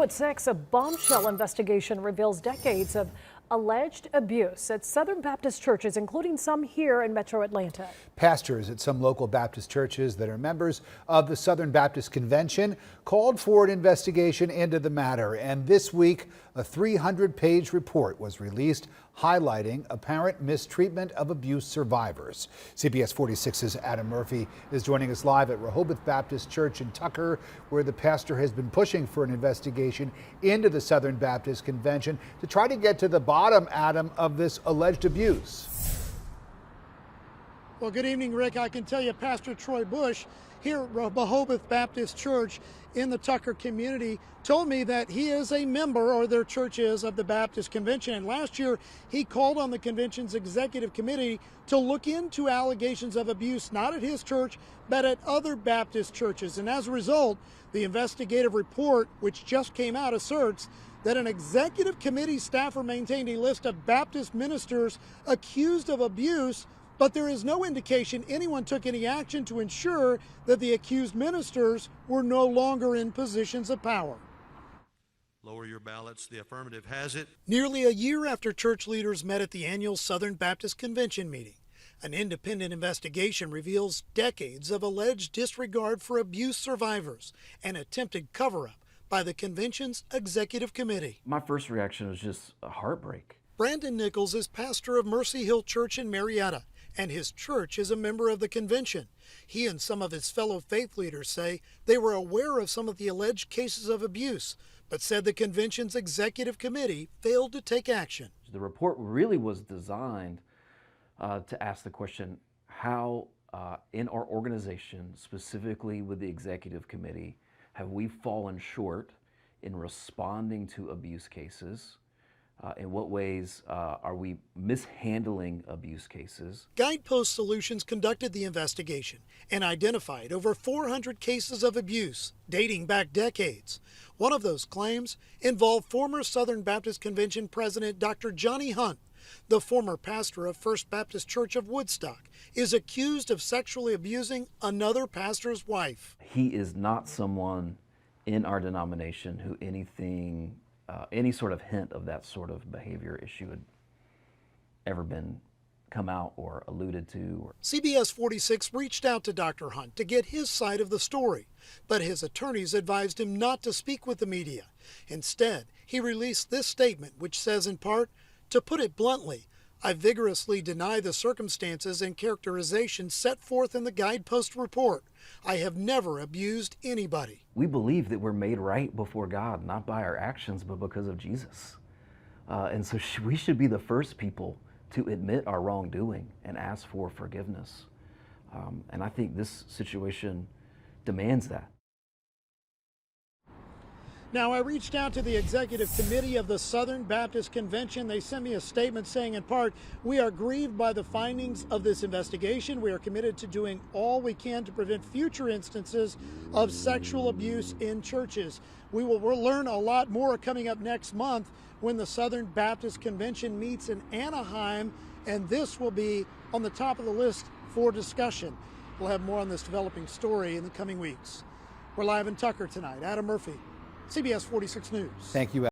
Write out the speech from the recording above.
At 6, a bombshell investigation reveals decades of alleged abuse at Southern Baptist churches, including some here in Metro Atlanta. Pastors at some local Baptist churches that are members of the Southern Baptist Convention called for an investigation into the matter. And this week, a 300-page report was released highlighting apparent mistreatment of abuse survivors. CBS 46's Adam Murphy is joining us live at Rehoboth Baptist Church in Tucker, where the pastor has been pushing for an investigation into the Southern Baptist Convention to try to get to the bottom, Adam, of this alleged abuse. Well, good evening, Rick. I can tell you Pastor Troy Bush here at Rehoboth Baptist Church in the Tucker community told me that he is a member, or their church is, of the Baptist Convention. And last year, he called on the convention's executive committee to look into allegations of abuse, not at his church, but at other Baptist churches. And as a result, the investigative report, which just came out, asserts that an executive committee staffer maintained a list of Baptist ministers accused of abuse, but there is no indication anyone took any action to ensure that the accused ministers were no longer in positions of power. Lower your ballots. The affirmative has it. Nearly a year after church leaders met at the annual Southern Baptist Convention meeting, an independent investigation reveals decades of alleged disregard for abuse survivors and attempted cover-up by the convention's executive committee. My first reaction was just a heartbreak. Brandon Nichols is pastor of Mercy Hill Church in Marietta, and his church is a member of the convention. He and some of his fellow faith leaders say they were aware of some of the alleged cases of abuse, but said the convention's executive committee failed to take action. The report really was designed to ask the question, how in our organization, specifically with the executive committee, have we fallen short in responding to abuse cases? In what ways are we mishandling abuse cases? Guidepost Solutions conducted the investigation and identified over 400 cases of abuse dating back decades. One of those claims involved former Southern Baptist Convention President Dr. Johnny Hunt. The former pastor of First Baptist Church of Woodstock is accused of sexually abusing another pastor's wife. He is not someone in our denomination who any sort of hint of that sort of behavior issue had ever been come out or alluded to. CBS 46 reached out to Dr. Hunt to get his side of the story, but his attorneys advised him not to speak with the media. Instead, he released this statement, which says in part, "To put it bluntly, I vigorously deny the circumstances and characterizations set forth in the Guidepost report. I have never abused anybody." We believe that we're made right before God, not by our actions, but because of Jesus. And so we should be the first people to admit our wrongdoing and ask for forgiveness. And I think this situation demands that. Now, I reached out to the executive committee of the Southern Baptist Convention. They sent me a statement saying, in part, "We are grieved by the findings of this investigation. We are committed to doing all we can to prevent future instances of sexual abuse in churches." We'll learn a lot more coming up next month when the Southern Baptist Convention meets in Anaheim, and this will be on the top of the list for discussion. We'll have more on this developing story in the coming weeks. We're live in Tucker tonight. Adam Murphy, CBS 46 News. Thank you,